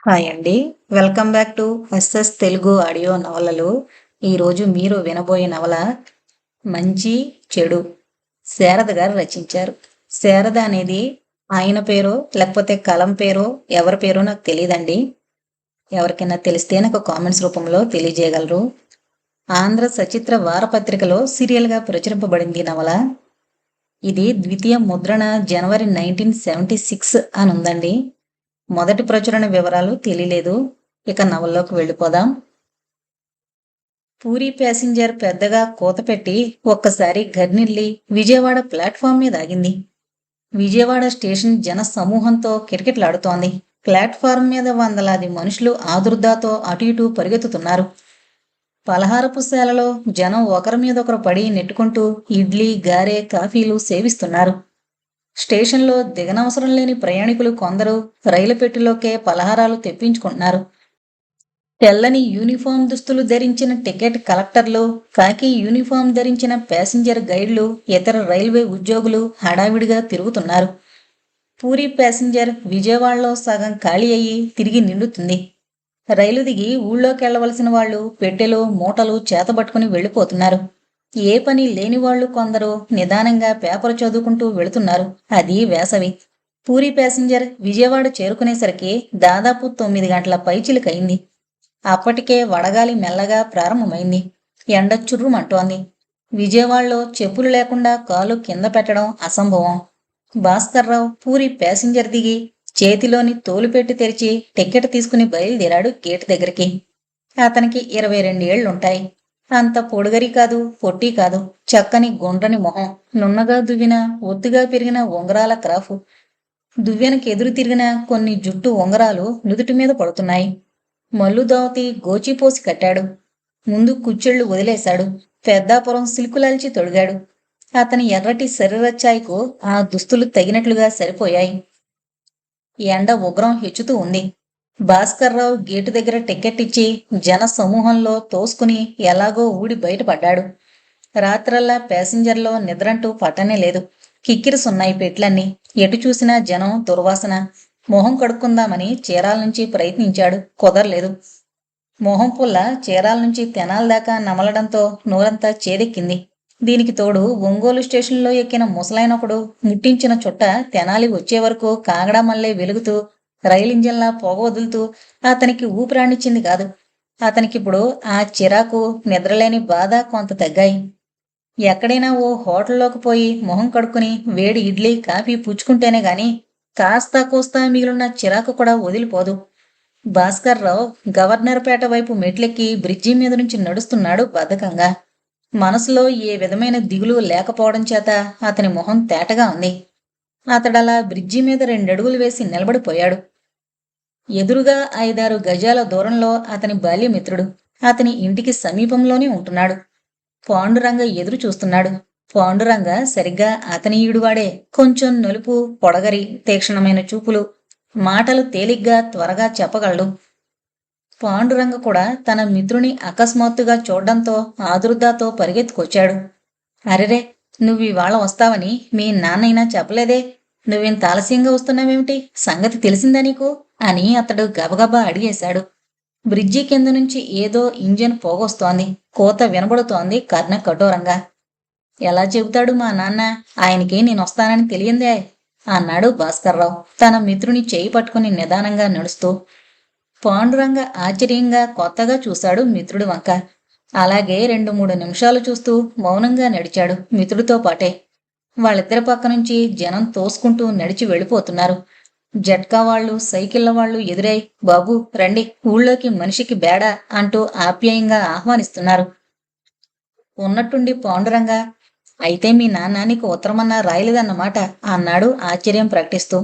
Hi అండి. Welcome back to SS Telugu audio నవలలు. ఈరోజు మీరు వినబోయే నవల మంచి చెడు శారద గారు రచించారు. శారద అనేది ఆయన పేరో లేకపోతే కలం పేరో ఎవరి పేరో నాకు తెలియదండి. ఎవరికైనా తెలిస్తే నాకు కామెంట్స్ రూపంలో తెలియజేయగలరు. ఆంధ్ర సచిత్ర వారపత్రికలో సీరియల్గా ప్రచురింపబడింది ఈ నవల. ఇది ద్వితీయ ముద్రణ జనవరి 1976 అని ఉందండి. మొదటి ప్రచురణ వివరాలు తెలియలేదు. ఇక నవల్లోకి వెళ్ళిపోదాం. పూరీ ప్యాసింజర్ పెద్దగా కూతపెట్టి ఒక్కసారి గర్నిల్లి విజయవాడ ప్లాట్ఫామ్ మీద ఆగింది. విజయవాడ స్టేషన్ జన సమూహంతో కిటకిటలాడుతోంది. ప్లాట్ఫారం మీద వందలాది మనుషులు ఆదుర్దాతో అటు ఇటు పరిగెత్తుతున్నారు. పలహారపు శాలలో జనం ఒకరి మీద ఒకరు పడి నెట్టుకుంటూ ఇడ్లీ, గారె, కాఫీలు సేవిస్తున్నారు. స్టేషన్లో దిగనవసరం లేని ప్రయాణికులు కొందరు రైలు పెట్టెలోకే పలహారాలు తెప్పించుకుంటున్నారు. తెల్లని యూనిఫామ్ దుస్తులు ధరించిన టికెట్ కలెక్టర్లు, కాకి యూనిఫామ్ ధరించిన ప్యాసింజర్ గైడ్లు, ఇతర రైల్వే ఉద్యోగులు హడావిడిగా తిరుగుతున్నారు. పూరీ ప్యాసింజర్ విజయవాడలో సగం ఖాళీ అయ్యి తిరిగి నిండుతుంది. రైలు దిగి ఊళ్ళోకెళ్లవలసిన వాళ్ళు పెట్టెలు, మూటలు చేతబట్టుకుని వెళ్ళిపోతున్నారు. ఏ పని లేని వాళ్ళు కొందరు నిదానంగా పేపర్ చదువుకుంటూ వెళుతున్నారు. అది వేసవి. పూరీ ప్యాసింజర్ విజయవాడ చేరుకునేసరికి దాదాపు 9 గంటల పైచిలుకయింది. అప్పటికే వడగాలి మెల్లగా ప్రారంభమైంది. ఎండ చుర్రుమంటోంది. విజయవాడలో చెప్పులు లేకుండా కాలు కింద పెట్టడం అసంభవం. భాస్కర్రావు పూరీ ప్యాసింజర్ దిగి చేతిలోని తోలుపెట్టి తెరిచి టిక్కెట్ తీసుకుని బయలుదేరాడు గేటు దగ్గరికి. అతనికి 22 ఏళ్లుంటాయి. అంత పొడుగరి కాదు, పొట్టి కాదు. చక్కని గుండ్రని మొహం, నున్నగా దువ్విన ఒత్తుగా పెరిగిన ఉంగరాల క్రాఫు. దువ్వెనకి ఎదురు తిరిగిన కొన్ని జుట్టు ఉంగరాలు నుదుటి మీద పడుతున్నాయి. మల్లు దావతి గోచిపోసి కట్టాడు. ముందు కుచ్చెళ్లు వదిలేశాడు. పెద్దాపురం సిల్కులాల్చి తొడిగాడు. అతని ఎర్రటి శరీరఛాయకు ఆ దుస్తులు తగినట్లుగా సరిపోయాయి. ఎండ ఉగ్రం హెచ్చుతూ ఉంది. భాస్కర్రావు గేటు దగ్గర టికెట్ ఇచ్చి జన సమూహంలో తోసుకుని ఎలాగో ఊడి బయటపడ్డాడు. రాత్రల్లా ప్యాసింజర్లో నిద్రంటూ పట్టనే లేదు. కిక్కిరిసున్నాయి పెట్లన్నీ. ఎటు చూసినా జనం, దుర్వాసన. మొహం కడుక్కుందామని చీరాల నుంచి ప్రయత్నించాడు. కుదరలేదు. మొహం పుల్ల చీరాల నుంచి తెనాల దాకా నమలడంతో నోరంతా చేదెక్కింది. దీనికి తోడు ఒంగోలు స్టేషన్లో ఎక్కిన ముసలాయనొకడు ముట్టించిన చుట్ట తెనాలి వచ్చే వరకు కాగడా మల్లే వెలుగుతూ రైలింజన్లా పొగ వదులుతూ అతనికి ఊపిరాణిచ్చింది కాదు. అతనికిప్పుడు ఆ చిరాకు, నిద్రలేని బాధ కొంత తగ్గాయి. ఎక్కడైనా ఓ హోటల్లోకి పోయి మొహం కడుక్కుని వేడి ఇడ్లీ, కాఫీ పుచ్చుకుంటేనే గాని కాస్తా కోస్తా మిగిలిన చిరాకు కూడా వదిలిపోదు. భాస్కర్రావు గవర్నర్పేట వైపు మెట్లెక్కి బ్రిడ్జి మీద నుంచి నడుస్తున్నాడు బద్ధకంగా. మనసులో ఏ విధమైన దిగులు లేకపోవడం చేత అతని మొహం తేటగా ఉంది. అతడలా బ్రిడ్జి మీద 2 అడుగులు వేసి నిలబడిపోయాడు. ఎదురుగా 5-6 గజాల దూరంలో అతని బాల్యమిత్రుడు. అతని ఇంటికి సమీపంలోనే ఉంటున్నాడు. పాండురంగ ఎదురు చూస్తున్నాడు. పాండురంగ సరిగ్గా అతని ఈడువాడే. కొంచెం నలుపు, పొడగరి, తీక్షణమైన చూపులు. మాటలు తేలిగ్గా త్వరగా చెప్పగలడు. పాండురంగ కూడా తన మిత్రుని అకస్మాత్తుగా చూడ్డంతో ఆదుర్దాతో పరిగెత్తుకొచ్చాడు. అరెరే, నువ్వివాళ వస్తావని మీ నాన్నైనా చెప్పలేదే? నువ్వింత ఆలస్యంగా వస్తున్నావేమిటి? సంగతి తెలిసిందా నీకు? అని అతడు గబగబా అడిగేశాడు. బ్రిడ్జి కింద నుంచి ఏదో ఇంజన్ పోగొస్తోంది. కోత వినబడుతోంది కర్ణ కఠోరంగా. ఎలా చెబుతాడు మా నాన్న? ఆయనకి నేనొస్తానని తెలియందే అన్నాడు భాస్కర్రావు తన మిత్రుని చేయి పట్టుకుని నిదానంగా నడుస్తూ. పాండురంగ ఆశ్చర్యంగా కొత్తగా చూశాడు మిత్రుడి వంక. అలాగే 2-3 నిమిషాలు చూస్తూ మౌనంగా నడిచాడు మిత్రుడితో పాటే. వాళ్ళిద్దరి పక్క నుంచి జనం తోసుకుంటూ నడిచి వెళ్ళిపోతున్నారు. జట్కా వాళ్ళు, సైకిళ్ల వాళ్ళు ఎదురై బాబూ రండి, ఊళ్ళోకి మనిషికి బేడా అంటూ ఆప్యాయంగా ఆహ్వానిస్తున్నారు. ఉన్నట్టుండి పాండురంగ, అయితే మీ నాన్న నీకు ఉత్తరమన్నా రాయలేదన్నమాట అన్నాడు ఆశ్చర్యం ప్రకటిస్తూ.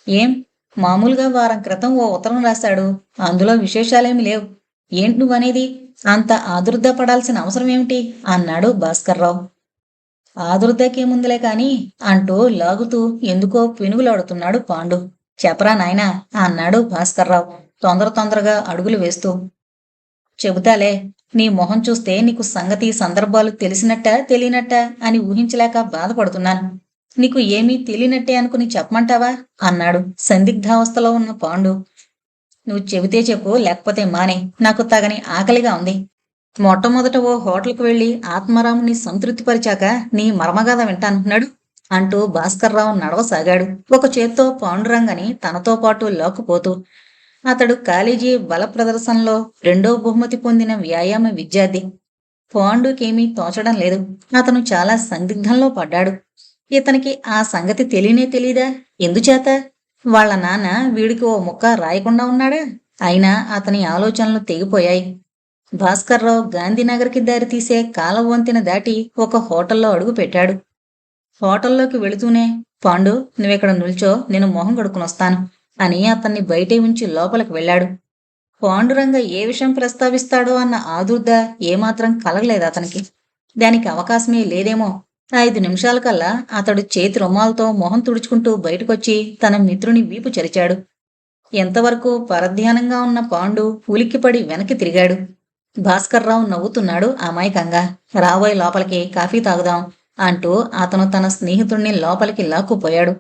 ఏం, మామూలుగా వారం క్రితం ఓ ఉత్తరం రాశాడు. అందులో విశేషాలేమీ లేవు. ఏంటి నువ్వనేది? అంత ఆదుర్దాపడాల్సిన అవసరం ఏమిటి అన్నాడు భాస్కర్రావు. ఆదుర్దాకేముందులే కాని అంటూ లాగుతూ ఎందుకో పెనుగులాడుతున్నాడు పాండు. చెప్పరా నాయనా అన్నాడు భాస్కర్రావు తొందరగా అడుగులు వేస్తూ. చెబుతాలే, నీ మొహం చూస్తే నీకు సంగతి సందర్భాలు తెలిసినట్టా తెలియనట్టా అని ఊహించలేక బాధపడుతున్నాను. నీకు ఏమీ తెలియనట్టే అనుకుని చెప్పమంటావా అన్నాడు సందిగ్ధావస్థలో ఉన్న పాండు. నువ్వు చెబితే చెప్పు, లేకపోతే మానే. నాకు తగని ఆకలిగా ఉంది. మొట్టమొదట ఓ హోటల్కు వెళ్ళి ఆత్మారాముని సంతృప్తిపరిచాక నీ మర్మగాథ వింటాను నడు అంటూ భాస్కర్రావు నడవసాగాడు. ఒక చేత్తో పాండురంగని తనతో పాటు లాక్కుపోతూ. అతడు కాలేజీ బల ప్రదర్శనలో రెండో బహుమతి పొందిన వ్యాయామ విద్యార్థి. పాండుకేమీ తోచడం లేదు. అతను చాలా సందిగ్ధంలో పడ్డాడు. ఇతనికి ఆ సంగతి తెలియనే తెలీదా? ఎందుచేత? వాళ్ళ నాన్న వీడికి ఓ ముక్క రాయకుండా ఉన్నాడా? అయినా అతని ఆలోచనలు తెగిపోయాయి. భాస్కర్రావు గాంధీనగర్కి దారితీసే కాలవ వంతెన దాటి ఒక హోటల్లో అడుగు పెట్టాడు. హోటల్లోకి వెళుతూనే, పాండు, నువ్విక్కడ నిల్చో, నేను మొహం కడుక్కునొస్తాను అని అతన్ని బయటే ఉంచి లోపలికి వెళ్ళాడు. పాండురంగ ఏ విషయం ప్రస్తావిస్తాడో అన్న ఆదుర్ద ఏమాత్రం కలగలేదు అతనికి. దానికి అవకాశమే లేదేమో. 5 నిమిషాలకల్లా అతడు చేతి రుమాలతో మొహం తుడుచుకుంటూ బయటకొచ్చి తన మిత్రుని వీపు చరిచాడు. ఎంతవరకు పరధ్యానంగా ఉన్న పాండు ఉలిక్కిపడి వెనక్కి తిరిగాడు. భాస్కర్రావు నవ్వుతున్నాడు అమాయకంగా. రాబోయే లోపలికి, కాఫీ తాగుదాం అంటూ అతను తన స్నేహితుణ్ణి లోపలికి లాక్కుపోయాడు.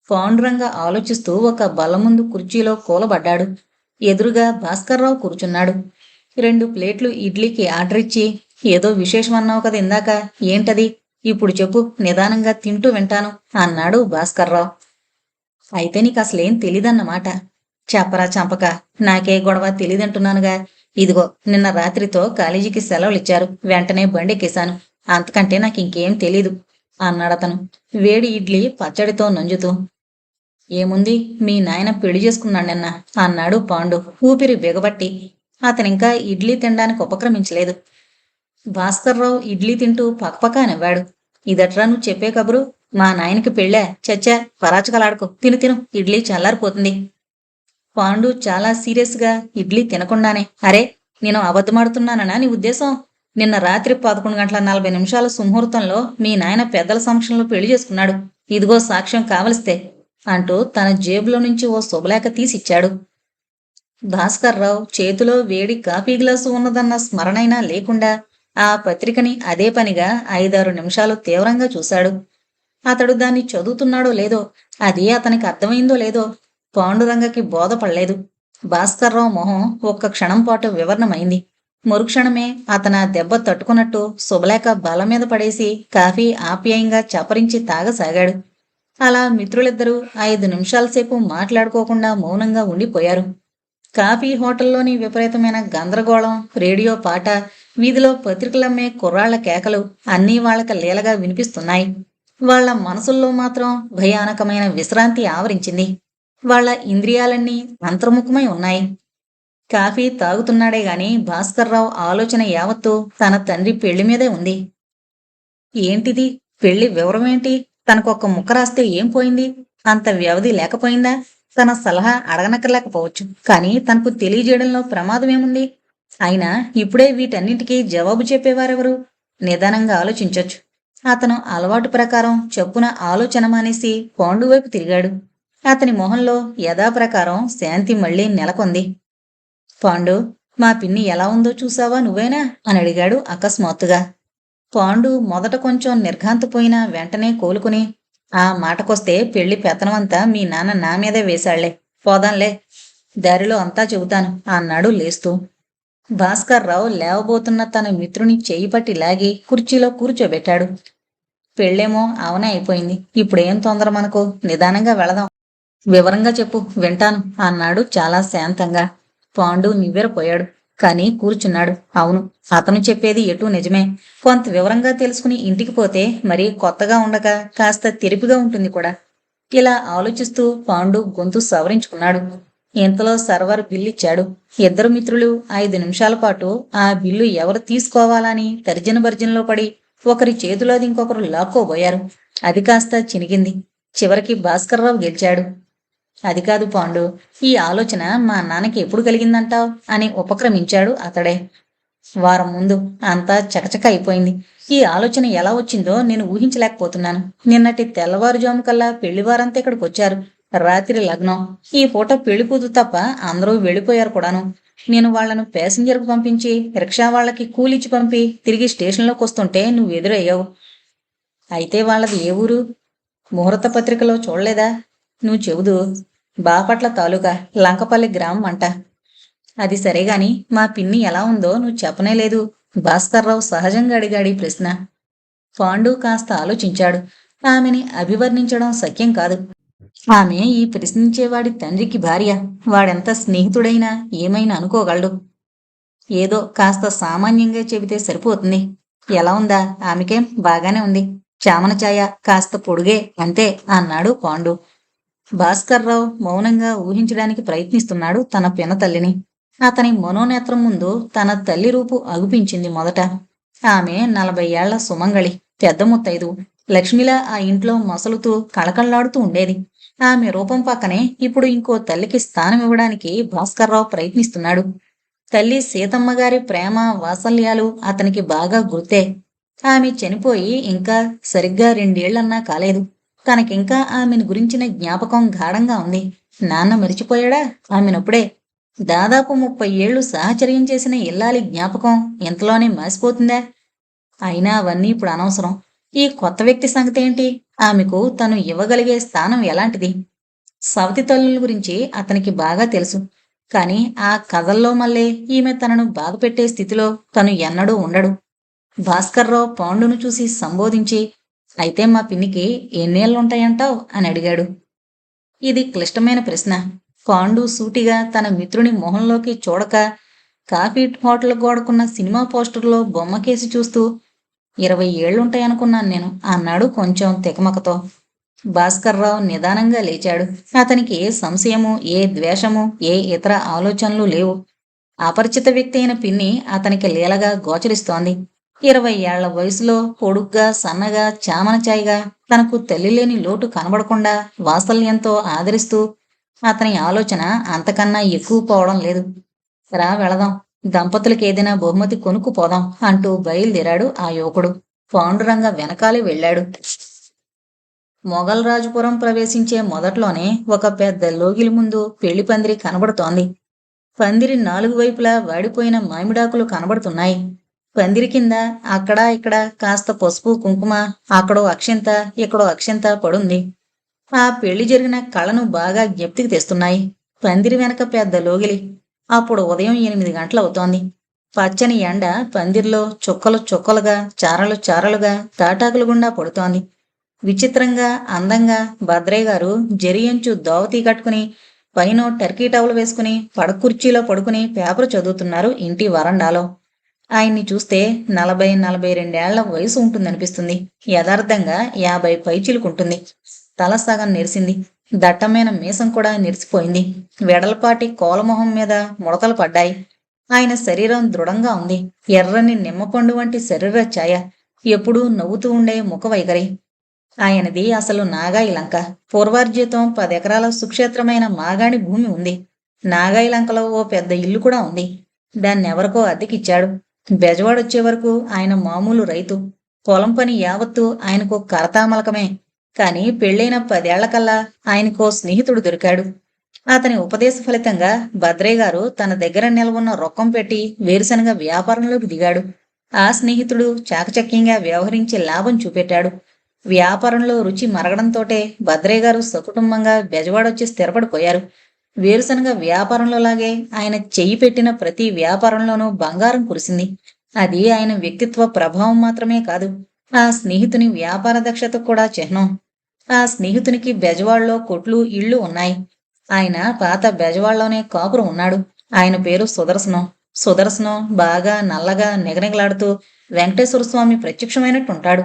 పాండురంగ ఆలోచిస్తూ ఒక బల్ల ముందు కుర్చీలో కూలబడ్డాడు. ఎదురుగా భాస్కర్రావు కూర్చున్నాడు. 2 ప్లేట్లు ఇడ్లీకి ఆర్డర్ ఇచ్చి, ఏదో విశేషమన్నావు కదా ఇందాక, ఏంటది? ఇప్పుడు చెప్పు, నిదానంగా తింటూ వింటాను అన్నాడు భాస్కర్రావు. అయితే నీకు అసలేం తెలీదన్నమాట. చెప్పరా చంపక, నాకే గొడవ తెలీదంటున్నానుగా. ఇదిగో, నిన్న రాత్రితో కాలేజీకి సెలవులిచ్చారు. వెంటనే బండెక్కేశాను. అంతకంటే నాకు ఇంకేం తెలీదు అన్నాడతను వేడి ఇడ్లీ పచ్చడితో నంజుతూ. ఏముంది, మీ నాయన పెళ్లి చేసుకున్నాడు నిన్న అన్నాడు పాండు ఊపిరి బిగబట్టి. అతనింకా ఇడ్లీ తినడానికి ఉపక్రమించలేదు. భాస్కర్రావు ఇడ్లీ తింటూ పక్కపక్క నవ్వాడు. ఇదట్రా నువ్వు చెప్పే కబురు? మా నాయనకి పెళ్ళా? చచ్చా, పరాచకలాడుకో, తిను తిను, ఇడ్లీ చల్లారిపోతుంది. పాండు చాలా సీరియస్గా ఇడ్లీ తినకుండానే, అరే, నేను అబద్ధమాడుతున్నాననా నీ ఉద్దేశం? నిన్న రాత్రి 11:40 సుముహూర్తంలో మీ నాయన పెద్దల సమక్షంలో పెళ్లి చేసుకున్నాడు. ఇదిగో సాక్ష్యం కావలిస్తే అంటూ తన జేబులో నుంచి ఓ శుభలేఖ తీసిచ్చాడు. భాస్కర్రావు చేతిలో వేడి కాఫీ గ్లాసు ఉన్నదన్న స్మరణైనా లేకుండా ఆ పత్రికని అదే పనిగా 5-6 నిమిషాలు తీవ్రంగా చూశాడు. అతడు దాన్ని చదువుతున్నాడో లేదో, అది అతనికి అర్థమైందో లేదో పాండురంగకి బోధపడలేదు. భాస్కర్రావు మొహం ఒక్క క్షణం పాటు వివరణమైంది. మరుక్షణమే అతను ఆ దెబ్బ తట్టుకున్నట్టు శుభలేఖ బల మీద పడేసి కాఫీ ఆప్యాయంగా చపరించి తాగసాగాడు. అలా మిత్రులిద్దరూ 5 నిమిషాల సేపు మాట్లాడుకోకుండా మౌనంగా ఉండిపోయారు. కాఫీ హోటల్లోని విపరీతమైన గందరగోళం, రేడియో పాట, వీధిలో పత్రికలమ్మే కుర్రాళ్ల కేకలు అన్నీ వాళ్ళకి లీలగా వినిపిస్తున్నాయి. వాళ్ల మనసుల్లో మాత్రం భయానకమైన విశ్రాంతి ఆవరించింది. వాళ్ల ఇంద్రియాలన్నీ అంతర్ముఖమై ఉన్నాయి. కాఫీ తాగుతున్నాడే గాని భాస్కర్రావు ఆలోచన యావత్తూ తన తండ్రి పెళ్లి మీదే ఉంది. ఏంటిది? పెళ్లి వివరమేంటి? తనకొక్క ముక్క రాస్తే ఏం పోయింది? అంత వ్యవధి లేకపోయిందా? తన సలహా అడగనక్కర్లేకపోవచ్చు, కానీ తనకు తెలియజేయడంలో ప్రమాదమేముంది? అయినా ఇప్పుడే వీటన్నింటికీ జవాబు చెప్పేవారెవరు? నిదానంగా ఆలోచించొచ్చు. అతను అలవాటు ప్రకారం చప్పున ఆలోచన మానేసి పాండు వైపు తిరిగాడు. అతని మొహంలో యథాప్రకారం శాంతి మళ్లీ నెలకొంది. పాండు, మా పిన్ని ఎలా ఉందో చూసావా నువ్వేనా అని అడిగాడు అకస్మాత్తుగా. పాండు మొదట కొంచెం నిర్ఘాంతపోయినా వెంటనే కోలుకుని, ఆ మాటకొస్తే పెళ్లి పెత్తనమంతా మీ నాన్న నా మీదే వేశాళ్లే, పోదాంలే, దారిలో అంతా చెబుతాను అన్నాడు లేస్తూ. భాస్కర్రావు లేవబోతున్న తన మిత్రుని చేయి పట్టి లాగి కుర్చీలో కూర్చోబెట్టాడు. పెళ్ళేమో అవనే అయిపోయింది. ఇప్పుడేం తొందర మనకు? నిదానంగా వెళదాం. వివరంగా చెప్పు, వింటాను అన్నాడు చాలా శాంతంగా. పాండు నివ్వెరపోయాడు, కానీ కూర్చున్నాడు. అవును, అతను చెప్పేది ఎటూ నిజమే. కొంత వివరంగా తెలుసుకుని ఇంటికి పోతే మరీ కొత్తగా ఉండక కాస్త తెరిపిగా ఉంటుంది కూడా. ఇలా ఆలోచిస్తూ పాండు గొంతు సవరించుకున్నాడు. ఇంతలో సర్వర్ బిల్లిచ్చాడు. ఇద్దరు మిత్రులు 5 నిమిషాల పాటు ఆ బిల్లు ఎవరు తీసుకోవాలని తర్జన భర్జనలో పడి ఒకరి చేతిలోది ఇంకొకరు లాక్కోబోయారు. అది కాస్త చినిగింది. చివరికి భాస్కర్రావు గెలిచాడు. అది కాదు పాండు, ఈ ఆలోచన మా నాన్నకి ఎప్పుడు కలిగిందంటావు అని ఉపక్రమించాడు అతడే. వారం ముందు. అంతా చకచక అయిపోయింది. ఈ ఆలోచన ఎలా వచ్చిందో నేను ఊహించలేకపోతున్నాను. నిన్నటి తెల్లవారుజాము కల్లా పెళ్లివారంతా ఇక్కడికి వచ్చారు. రాత్రి లగ్నం. ఈ పూట పెళ్లి కూతురు తప్ప అందరూ వెళ్ళిపోయారు కూడాను. నేను వాళ్లను ప్యాసింజర్కు పంపించి రిక్షా వాళ్లకి కూలిచ్చి పంపి తిరిగి స్టేషన్లోకి వస్తుంటే నువ్వు ఎదురయ్యావు. అయితే వాళ్ళది ఏ ఊరు? ముహూర్త పత్రికలో చూడలేదా? నువ్వు చెబుదు. బాపట్ల తాలూకా లంకపల్లి గ్రామం అంట. అది సరేగాని మా పిన్ని ఎలా ఉందో నువ్వు చెప్పనే లేదు. భాస్కర్రావు సహజంగా అడిగాడు ఈ ప్రశ్న. పాండు కాస్త ఆలోచించాడు. ఆమెని అభివర్ణించడం సఖ్యం కాదు. ఆమె ఈ ప్రశ్నించేవాడి తండ్రికి భార్య. వాడెంత స్నేహితుడైనా ఏమైనా అనుకోగలడు. ఏదో కాస్త సామాన్యంగా చెబితే సరిపోతుంది. ఎలా ఉందా? ఆమెకేం బాగానే ఉంది. చామన ఛాయ కాస్త పొడుగే అంతే అన్నాడు పాండు. భాస్కర్రావు మౌనంగా ఊహించడానికి ప్రయత్నిస్తున్నాడు తన పినతల్లిని. అతని మనోనేత్రం ముందు తన తల్లి రూపు అగుపించింది మొదట. ఆమె 40 ఏళ్ల సుమంగళి, పెద్ద ముత్తైదు. లక్ష్మిలా ఆ ఇంట్లో మసలుతూ కళకళ్లాడుతూ ఉండేది. ఆమె రూపం పక్కనే ఇప్పుడు ఇంకో తల్లికి స్థానం ఇవ్వడానికి భాస్కర్రావు ప్రయత్నిస్తున్నాడు. తల్లి సీతమ్మగారి ప్రేమ వాత్సల్యాలు అతనికి బాగా గుర్తే. ఆమె చనిపోయి ఇంకా సరిగ్గా 2 ఏళ్లన్నా కాలేదు. తనకింకా ఆమెను గురించిన జ్ఞాపకం గాఢంగా ఉంది. నాన్న మరిచిపోయాడా ఆమెనప్పుడే? దాదాపు 30 ఏళ్లు సాహచర్యం చేసిన ఇల్లాలి జ్ఞాపకం ఇంతలోనే మాసిపోతుందా? అయినా అవన్నీ ఇప్పుడు అనవసరం. ఈ కొత్త వ్యక్తి సంగతి ఏంటి? ఆమెకు తను ఇవ్వగలిగే స్థానం ఎలాంటిది? సవతి తల్లుల గురించి అతనికి బాగా తెలుసు. కాని ఆ కథల్లో మళ్ళీ ఈమె తనను బాధపెట్టే స్థితిలో తను ఎన్నడూ ఉండడు. భాస్కర్రావు పాండును చూసి సంబోధించి, అయితే మా పిన్నికి ఎన్నేళ్లుంటాయంటావ్ అని అడిగాడు. ఇది క్లిష్టమైన ప్రశ్న. పాండు సూటిగా తన మిత్రుని మొహంలోకి చూడక, కాఫీ హోటల్ గోడకున్న సినిమా పోస్టర్లో బొమ్మకేసి చూస్తూ 20 ఏళ్లుంటాయనుకున్నాను నేను అన్నాడు కొంచెం తికమకతో. భాస్కర్రావు నిదానంగా లేచాడు. అతనికి ఏ సంశయము, ఏ ద్వేషము, ఏ ఇతర ఆలోచనలు లేవు. అపరిచిత వ్యక్తి అయిన పిన్ని అతనికి లీలగా గోచరిస్తోంది. 20 ఏళ్ల వయసులో పొడుగ్గా, సన్నగా, చామనచాయిగా, తనకు తల్లి లేని లోటు కనబడకుండా వాత్సల్యంతో ఆదరిస్తూ అతని ఆలోచన అంతకన్నా ఎక్కువ పోవడం లేదు. రా వెళదాం, దంపతులకి ఏదైనా బహుమతి కొనుక్కుపోదాం అంటూ బయలుదేరాడు ఆ యువకుడు. పాండురంగ వెనకాలే వెళ్ళాడు. మొగల్రాజుపురం ప్రవేశించే మొదట్లోనే ఒక పెద్ద లోగిలి ముందు పెళ్లి పందిరి కనబడుతోంది. పందిరి 4 వైపులా వాడిపోయిన మామిడాకులు కనబడుతున్నాయి. పందిరి కింద అక్కడా ఇక్కడ కాస్త పసుపు కుంకుమ, అక్కడో అక్షింత, ఇక్కడో అక్షింత పడుంది. ఆ పెళ్లి జరిగిన కళను బాగా జ్ఞప్తికి తెస్తున్నాయి. పందిరి వెనక పెద్ద లోగిలి. అప్పుడు ఉదయం 8 గంటలవుతోంది. పచ్చని ఎండ పందిరిలో చుక్కలు చుక్కలుగా, చారలు చారలుగా తాటాకులు గుండా పడుతోంది. విచిత్రంగా, అందంగా భద్రయ్య గారు జరియంచు దోవతీ కట్టుకుని, పైన టర్కీ టవల్ వేసుకుని పడకుర్చీలో పడుకుని పేపర్ చదువుతున్నారు ఇంటి వరండాలో. ఆయన్ని చూస్తే 40-42 ఏళ్ల వయసు ఉంటుందనిపిస్తుంది. యథార్థంగా 50 పైచిలుకుంటుంది. తల సగం నెరిసింది. దట్టమైన మీసం కూడా నెరిసిపోయింది. వెడల్పాటి కోలమొహం మీద ముడతలు పడ్డాయి. ఆయన శరీరం దృఢంగా ఉంది. ఎర్రని నిమ్మపండు వంటి శరీర ఛాయ, ఎప్పుడూ నవ్వుతూ ఉండే ముఖ వైఖరి. ఆయనది అసలు నాగాయి లంక. పూర్వార్జితం 10 ఎకరాల సుక్షేత్రమైన మాగాణి భూమి ఉంది. నాగాయి లంకలో ఓ పెద్ద ఇల్లు కూడా ఉంది. దాన్నెవరికో అద్దెకిచ్చాడు. బెజవాడొచ్చే వరకు ఆయన మామూలు రైతు. పొలం పని యావత్తు ఆయనకు కరతామలకమే. కాని పెళ్ళైన 10 ఏళ్లకల్లా ఆయనకో స్నేహితుడు దొరికాడు. అతని ఉపదేశ ఫలితంగా భద్రయ్య గారు తన దగ్గర నిలవున్న రొక్కం పెట్టి వేరుశనగ వ్యాపారంలోకి దిగాడు. ఆ స్నేహితుడు చాకచక్యంగా వ్యవహరించి లాభం చూపెట్టాడు. వ్యాపారంలో రుచి మరగడంతోటే భద్రయ్య గారు సకుటుంబంగా బెజవాడొచ్చి స్థిరపడిపోయారు. వేరుశనగ వ్యాపారంలోలాగే ఆయన చెయ్యి పెట్టిన ప్రతి వ్యాపారంలోనూ బంగారం కురిసింది. అది ఆయన వ్యక్తిత్వ ప్రభావం మాత్రమే కాదు, ఆ స్నేహితుని వ్యాపార దక్షత కూడా చిహ్నం. ఆ స్నేహితునికి బెజవాడలో కొట్లు, ఇళ్ళు ఉన్నాయి. ఆయన పాత బెజవాడలోనే కాపురం ఉన్నాడు. ఆయన పేరు సుదర్శనం. సుదర్శనం బాగా నల్లగా నిగనిగలాడుతూ వెంకటేశ్వర స్వామి ప్రత్యక్షమైనట్టుంటాడు.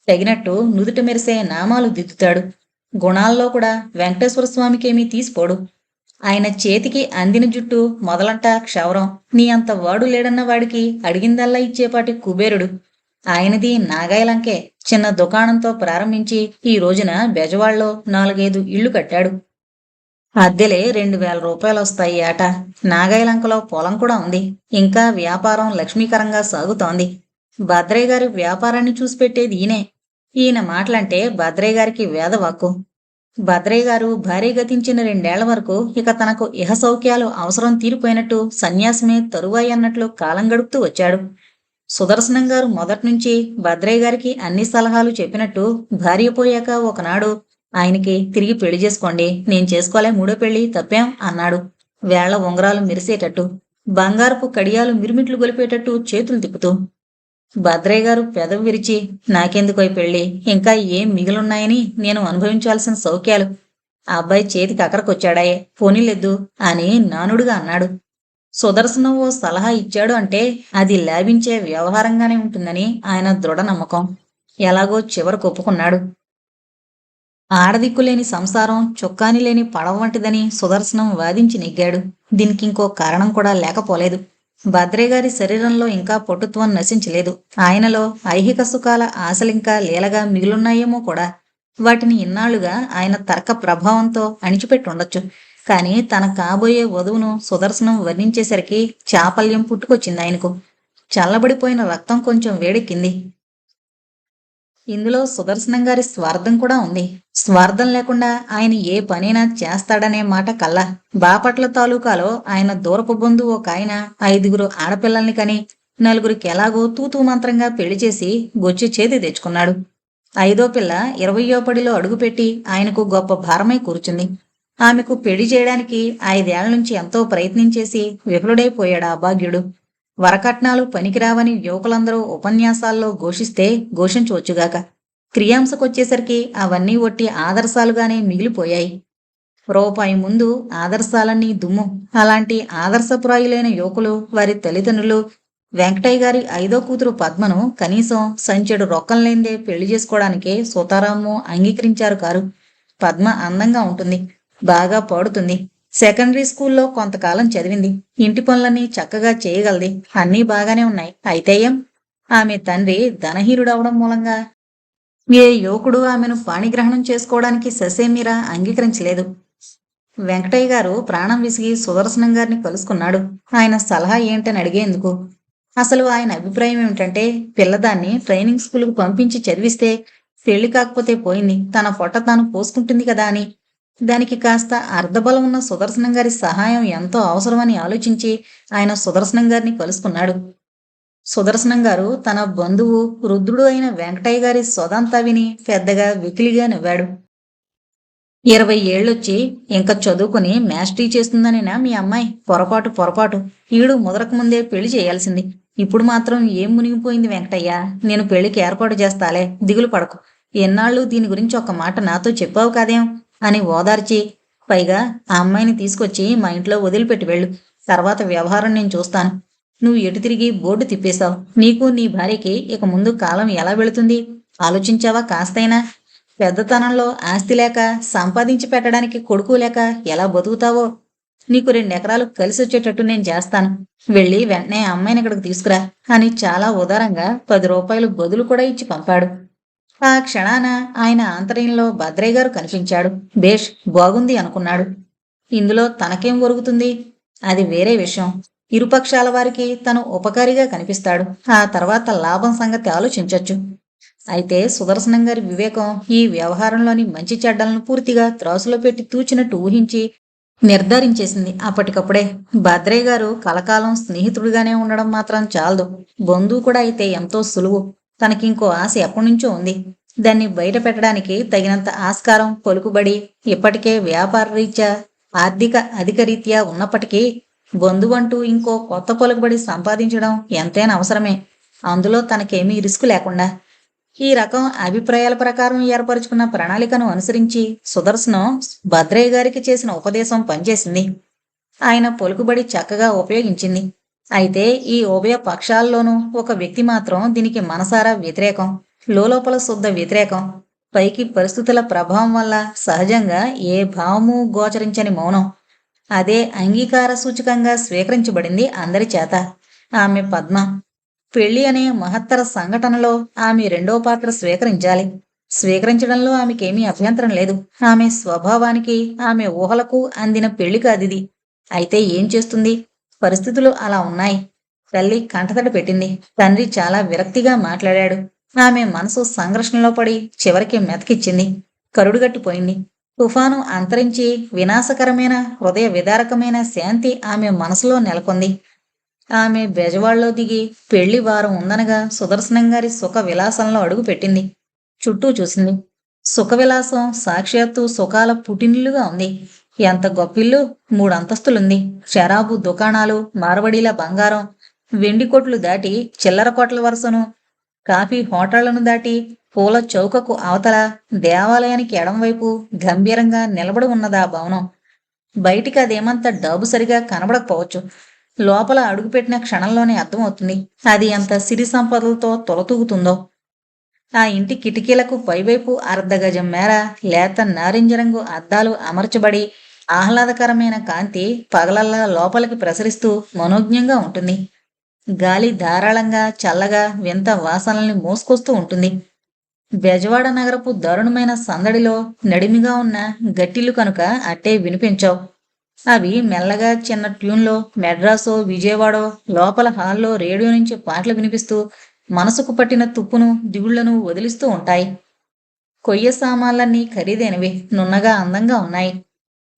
తగినట్టు నుదుట మెరిసే నామాలు దిద్దుతాడు. గుణాల్లో కూడా వెంకటేశ్వర స్వామికేమీ తీసిపోడు. ఆయన చేతికి అందిన జుట్టు మొదలంట క్షవరం. నీ అంత వాడు లేడన్న వాడికి అడిగిందల్లా ఇచ్చేపాటి కుబేరుడు. ఆయనది నాగాయలంకే. చిన్న దుకాణంతో ప్రారంభించి ఈ రోజున బెజవాడలో 4-5 ఇళ్లు కట్టాడు. అద్దెలే 2000 రూపాయలు వస్తాయి ఏట. నాగాయలంకలో పొలం కూడా ఉంది. ఇంకా వ్యాపారం లక్ష్మీకరంగా సాగుతోంది. భద్రయ్య గారి వ్యాపారాన్ని చూసి పెట్టేది ఈయనే. ఈయన మాటలంటే భద్రయ్య గారికి వేదవాక్కు. భద్రయ్య గారు భార్య గతించిన 2 ఏళ్ల వరకు ఇక తనకు ఇహ సౌఖ్యాలు అవసరం తీరిపోయినట్టు, సన్యాసమే తరువాయి అన్నట్లు కాలం గడుపుతూ వచ్చాడు. సుదర్శనం గారు మొదట్నుంచి భద్రయ్య గారికి అన్ని సలహాలు చెప్పినట్టు భార్య పోయాక ఒకనాడు ఆయనకి తిరిగి పెళ్లి చేసుకోండి, నేను చేసుకోలే మూడో పెళ్లి, తప్పేం అన్నాడు. వేళ్ల ఉంగరాలు మెరిసేటట్టు, బంగారపు కడియాలు మిరుమిట్లు గొలిపేటట్టు చేతులు తిప్పుతూ. భద్రయ్య గారు పెదవి విరిచి, నాకెందుకోయ్ పెళ్లి, ఇంకా ఏం మిగిలున్నాయని నేను అనుభవించాల్సిన సౌఖ్యాలు. ఆ అబ్బాయి చేతికి అక్కడికొచ్చాడాయే, పోనీలెద్దు అని నానుడుగా అన్నాడు. సుదర్శనం ఓ సలహా ఇచ్చాడు అంటే అది లాభించే వ్యవహారంగానే ఉంటుందని ఆయన దృఢ నమ్మకం. ఎలాగో చివరకు ఒప్పుకున్నాడు. ఆడదిక్కులేని సంసారం చుక్కాని లేని పడవ వంటిదని సుదర్శనం వాదించి నెగ్గాడు. దీనికింకో కారణం కూడా లేకపోలేదు. భద్రయ్య గారి శరీరంలో ఇంకా పటుత్వం నశించలేదు. ఆయనలో ఐహిక సుఖాల ఆశలింకా లీలగా మిగిలున్నాయేమో కూడా. వాటిని ఇన్నాళ్లుగా ఆయన తర్క ప్రభావంతో అణిచిపెట్టుండొచ్చు. కాని తన కాబోయే వధువును సుదర్శనం వర్ణించేసరికి చాపల్యం పుట్టుకొచ్చింది ఆయనకు. చల్లబడిపోయిన రక్తం కొంచెం వేడెక్కింది. ఇందులో సుదర్శనం గారి స్వార్థం కూడా ఉంది. స్వార్థం లేకుండా ఆయన ఏ పనైనా చేస్తాడనే మాట కల్లా. బాపట్ల తాలూకాలో ఆయన దూరపు బంధువు ఒక ఆయన 5 ఆడపిల్లల్ని కని 4కి ఎలాగో తూతూ మంత్రంగా పెళ్లి చేసి గొచ్చి చేతి తెచ్చుకున్నాడు. 5వ పిల్ల 20వ పడిలో అడుగుపెట్టి ఆయనకు గొప్ప భారమై కూర్చుంది. ఆమెకు పెళ్లి చేయడానికి 5 ఏళ్ల నుంచి ఎంతో ప్రయత్నించేసి విఫలుడైపోయాడు ఆ అభాగ్యుడు. వరకట్నాలు పనికిరావని యువకులందరూ ఉపన్యాసాల్లో ఘోషిస్తే ఘోషించవచ్చుగాక, క్రియాంశకొచ్చేసరికి అవన్నీ ఒట్టి ఆదర్శాలుగానే మిగిలిపోయాయి. రూపాయి ముందు ఆదర్శాలన్నీ దుమ్ము. అలాంటి ఆదర్శప్రాయులైన యువకులు, వారి తల్లిదండ్రులు వెంకటయ్య గారి 5వ కూతురు పద్మను కనీసం సంచెడు రొక్కం లేందే పెళ్లి చేసుకోవడానికే సుతారాము అంగీకరించారు కారు. పద్మ అందంగా ఉంటుంది, బాగా పాడుతుంది, సెకండరీ స్కూల్లో కొంతకాలం చదివింది, ఇంటి పనులన్నీ చక్కగా చేయగలది, అన్నీ బాగానే ఉన్నాయి. అయితే ఏం, ఆమె తండ్రి ధనహీనుడవడం మూలంగా ఏ యువకుడు ఆమెను పాణిగ్రహణం చేసుకోవడానికి ససేమిరా అంగీకరించలేదు. వెంకటయ్య గారు ప్రాణం విసిగి సుదర్శనం గారిని కలుసుకున్నాడు. ఆయన సలహా ఏంటని అడిగేందుకు. అసలు ఆయన అభిప్రాయం ఏమిటంటే, పిల్లదాన్ని ట్రైనింగ్ స్కూల్కు పంపించి చదివిస్తే పెళ్లి కాకపోతే పోయింది, తన పొట్ట తాను పోసుకుంటుంది కదా అని. దానికి కాస్త అర్ధబలం ఉన్న సుదర్శనం గారి సహాయం ఎంతో అవసరమని ఆలోచించి ఆయన సుదర్శనం గారిని కలుసుకున్నాడు. సుదర్శనం గారు తన బంధువు రుద్రుడు అయిన వెంకటయ్య గారి సొదంతా విని పెద్దగా వెకిలిగా నవ్వాడు. 20 ఏళ్ళొచ్చి ఇంకా చదువుకుని మాస్టరీ చేస్తుందనేనా మీ అమ్మాయి? పొరపాటు పొరపాటు. ఈడు ముదరకముందే పెళ్లి చేయాల్సింది. ఇప్పుడు మాత్రం ఏం మునిగిపోయింది వెంకటయ్య, నేను పెళ్లికి ఏర్పాటు చేస్తాలే, దిగులు పడకు. ఎన్నాళ్ళు దీని గురించి ఒక్క మాట నాతో చెప్పావు కాదేం అని ఓదార్చి, పైగా ఆ అమ్మాయిని తీసుకొచ్చి మా ఇంట్లో వదిలిపెట్టి వెళ్ళు, తర్వాత వ్యవహారం నేను చూస్తాను. నువ్వు ఎటు తిరిగి బోర్డు తిప్పేశావు. నీకు నీ భార్యకి ఇక ముందు కాలం ఎలా వెళుతుంది ఆలోచించావా కాస్తైనా? పెద్దతనంలో ఆస్తి లేక, సంపాదించి పెట్టడానికి కొడుకు లేక ఎలా బతుకుతావో. నీకు 2 ఎకరాలు కలిసి వచ్చేటట్టు నేను చేస్తాను. వెళ్ళి వెంటనే ఆ అమ్మాయిని ఇక్కడికి తీసుకురా అని చాలా ఉదారంగా 10 రూపాయలు బదులు కూడా ఇచ్చి పంపాడు. ఆ క్షణాన ఆయన ఆంతర్యంలో భద్రయ్య గారు కనిపించాడు. బేష్ బాగుంది అనుకున్నాడు. ఇందులో తనకేం ఒరుగుతుంది? అది వేరే విషయం. ఇరుపక్షాల వారికి తను ఉపకారిగా కనిపిస్తాడు. ఆ తర్వాత లాభం సంగతి ఆలోచించొచ్చు. అయితే సుదర్శనం గారి వివేకం ఈ వ్యవహారంలోని మంచి చెడ్డలను పూర్తిగా త్రాసులో పెట్టి తూచినట్టు ఊహించి నిర్ధారించేసింది అప్పటికప్పుడే. భద్రయ్య గారు కలకాలం స్నేహితుడిగానే ఉండడం మాత్రం చాలదు, బంధువు కూడా అయితే ఎంతో సులువు. తనకింకో ఆశ ఎప్పటినుంచో ఉంది. దాన్ని బయట పెట్టడానికి తగినంత ఆస్కారం, పలుకుబడి ఇప్పటికే వ్యాపార రీత్యా, ఆర్థిక అధిక రీత్యా ఉన్నప్పటికీ బంధువంటూ ఇంకో కొత్త పలుకుబడి సంపాదించడం ఎంతైనా అవసరమే. అందులో తనకేమీ రిస్క్ లేకుండా. ఈ రకం అభిప్రాయాల ప్రకారం ఏర్పరుచుకున్న ప్రణాళికను అనుసరించి సుదర్శనం భద్రయ్య గారికి చేసిన ఉపదేశం పనిచేసింది. ఆయన పలుకుబడి చక్కగా ఉపయోగించింది. అయితే ఈ ఉభయ పక్షాల్లోనూ ఒక వ్యక్తి మాత్రం దీనికి మనసారా వ్యతిరేకం, లోలోపల శుద్ధ వ్యతిరేకం. పైకి పరిస్థితుల ప్రభావం వల్ల సహజంగా ఏ భావము గోచరించని మౌనం. అదే అంగీకార సూచకంగా స్వీకరించబడింది అందరి చేత. ఆమె పద్మ. పెళ్లి అనే మహత్తర సంఘటనలో ఆమె 2వ పాత్ర స్వీకరించాలి. స్వీకరించడంలో ఆమెకేమీ అభ్యంతరం లేదు. ఆమె స్వభావానికి, ఆమె ఊహలకు అందిన పెళ్లి కాదిది. అయితే ఏం చేస్తుంది? పరిస్థితులు అలా ఉన్నాయి. తల్లి కంటతడి పెట్టింది. తండ్రి చాలా విరక్తిగా మాట్లాడాడు. ఆమె మనసు సంఘర్షణలో పడి చివరికి మెతకిచ్చింది. కరుడుగట్టిపోయింది. తుఫాను అంతరించి వినాశకరమైన, హృదయ విదారకమైన శాంతి ఆమె మనసులో నెలకొంది. ఆమె బెజవాడలో దిగి పెళ్లి వారం ఉందనగా సుదర్శనం గారి సుఖ విలాసంలో అడుగు పెట్టింది. చుట్టూ చూసింది. సుఖవిలాసం సాక్షాత్తు సుఖాల పుట్టినిల్లుగా ఉంది. ఎంత గొప్పిల్లు! 3 అంతస్తులుంది. షరాబు దుకాణాలు, మార్వడీల బంగారం, వెండి కొట్లు దాటి చిల్లర కొట్ల వరుసను, కాఫీ హోటళ్లను దాటి పూల చౌకకు అవతల దేవాలయానికి ఎడంవైపు గంభీరంగా నిలబడి ఉన్నదా భవనం. బయటికి అదేమంత డబ్బు సరిగా కనబడకపోవచ్చు. లోపల అడుగుపెట్టిన క్షణంలోనే అర్థమవుతుంది అది ఎంత సిరి సంపదలతో తొలతూగుతుందో. ఆ ఇంటి కిటికీలకు పైవైపు అర్ధగజం మేర లేత నారింజ రంగు అద్దాలు అమర్చబడి ఆహ్లాదకరమైన కాంతి పగలల్లా లోపలికి ప్రసరిస్తూ మనోజ్ఞంగా ఉంటుంది. గాలి ధారాళంగా చల్లగా వింత వాసనల్ని మోసుకొస్తూ ఉంటుంది. బెజవాడ నగరపు దారుణమైన సందడిలో నడిమిగా ఉన్న గట్టిల్లు కనుక అట్టే వినిపించావు. అవి మెల్లగా చిన్న ట్యూన్లో మెడ్రాసో విజయవాడో లోపల హాల్లో రేడియో నుంచి పాటలు వినిపిస్తూ మనసుకు పట్టిన తుప్పును దిగుళ్లను వదిలిస్తూ ఉంటాయి. కొయ్య సామాన్లన్నీ ఖరీదైనవి, నున్నగా అందంగా ఉన్నాయి.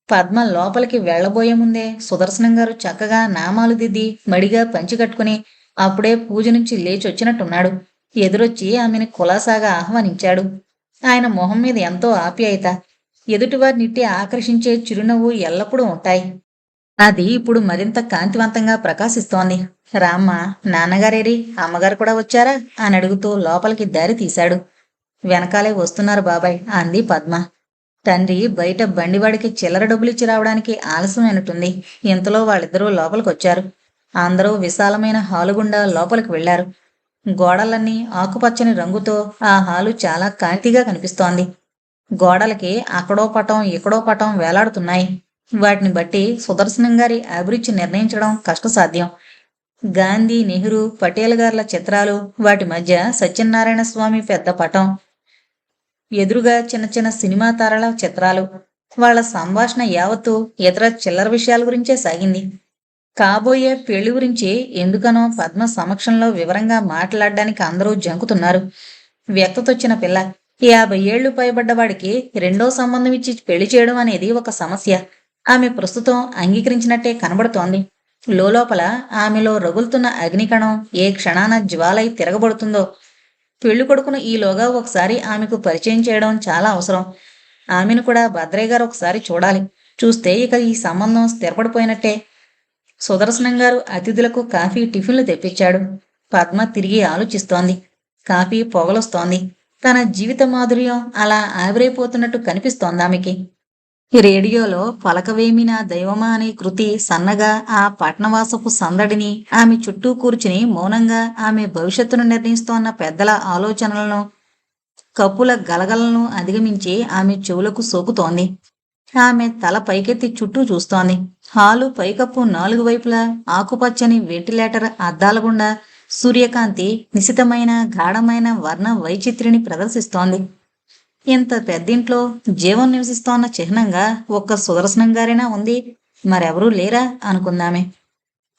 పద్మ లోపలికి వెళ్లబోయే ముందే సుదర్శనం గారు చక్కగా నామాలు దిద్ది మడిగా పంచికట్టుకుని అప్పుడే పూజ నుంచి లేచొచ్చినట్టున్నాడు. ఎదురొచ్చి ఆమెను కులాసాగా ఆహ్వానించాడు. ఆయన మొహం మీద ఎంతో ఆప్యాయత, ఎదుటివారినిట్టి ఆకర్షించే చిరునవ్వు ఎల్లప్పుడూ ఉంటాయి. అది ఇప్పుడు మరింత కాంతివంతంగా ప్రకాశిస్తోంది. రామ్మ, నాన్నగారేరి, అమ్మగారు కూడా వచ్చారా అని అడుగుతూ లోపలికి దారి తీశాడు. వెనకాలే వస్తున్నారు బాబాయ్ అంది పద్మ. తండ్రి బయట బండివాడికి చిల్లర డబ్బులిచ్చి రావడానికి ఆలస్యమైనట్టుంది. ఇంతలో వాళ్ళిద్దరూ లోపలికొచ్చారు. అందరూ విశాలమైన హాలు గుండా లోపలికి వెళ్లారు. గోడలన్నీ ఆకుపచ్చని రంగుతో ఆ హాలు చాలా కాంతిగా కనిపిస్తోంది. గోడలకి అక్కడో పటం ఇక్కడో పటం వేలాడుతున్నాయి. వాటిని బట్టి సుదర్శనం గారి అభిరుచి నిర్ణయించడం కష్టసాధ్యం. గాంధీ, నెహ్రూ, పటేల్ గార్ల చిత్రాలు, వాటి మధ్య సత్యనారాయణ స్వామి పెద్ద పటం, ఎదురుగా చిన్న చిన్న సినిమా తారల చిత్రాలు. వాళ్ల సంభాషణ యావత్తు ఇతర చిల్లర విషయాల గురించే సాగింది. కాబోయే పెళ్లి గురించి ఎందుకనో పద్మ సమక్షంలో వివరంగా మాట్లాడడానికి అందరూ జంకుతున్నారు. వ్యక్తతొచ్చిన పిల్ల, 50 ఏళ్లు పైబడ్డవాడికి రెండో సంబంధం ఇచ్చి పెళ్లి చేయడం అనేది ఒక సమస్య. ఆమె ప్రస్తుతం అంగీకరించినట్టే కనబడుతోంది. లోపల ఆమెలో రగులుతున్న అగ్నికణం ఏ క్షణాన జ్వాలై తిరగబడుతుందో. పెళ్లి కొడుకును ఈలోగా ఒకసారి ఆమెకు పరిచయం చేయడం చాలా అవసరం. ఆమెను కూడా భద్రయ్య గారు ఒకసారి చూడాలి. చూస్తే ఇక ఈ సంబంధం స్థిరపడిపోయినట్టే. సుదర్శనం గారు అతిథులకు కాఫీ, టిఫిన్లు తెప్పించాడు. పద్మ తిరిగి ఆలోచిస్తోంది. కాఫీ పొగలొస్తోంది. తన జీవిత మాధుర్యం అలా ఆవిరైపోతున్నట్టు కనిపిస్తోందామెకి. రేడియోలో పలకవేమిన దైవమా అనే కృతి సన్నగా ఆ పట్నవాసపు సందడిని, ఆమె చుట్టూ కూర్చుని మౌనంగా ఆమె భవిష్యత్తును నిర్ణయిస్తోన్న పెద్దల ఆలోచనలను, కప్పుల గలగలను అధిగమించి ఆమె చెవులకు సోకుతోంది. ఆమె తల పైకెత్తి చుట్టూ చూస్తోంది. హాలు పైకప్పు 4 వైపులా ఆకుపచ్చని వెంటిలేటర్ అద్దాల గుండా సూర్యకాంతి నిశితమైన గాఢమైన వర్ణ వైచిత్రిని ప్రదర్శిస్తోంది. ఇంత పెద్దింట్లో జీవం నివసిస్తోన్న చిహ్నంగా ఒక్క సుదర్శనం గారైనా ఉంది, మరెవరూ లేరా అనుకుందామే.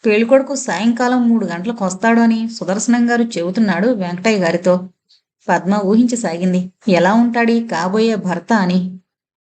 పెళ్ళికొడుకు సాయంకాలం 3 గంటలకు వస్తాడు అని సుదర్శనం గారు చెబుతున్నాడు వెంకటయ్య గారితో. పద్మ ఊహించసాగింది, ఎలా ఉంటాడీ కాబోయే భర్త అని.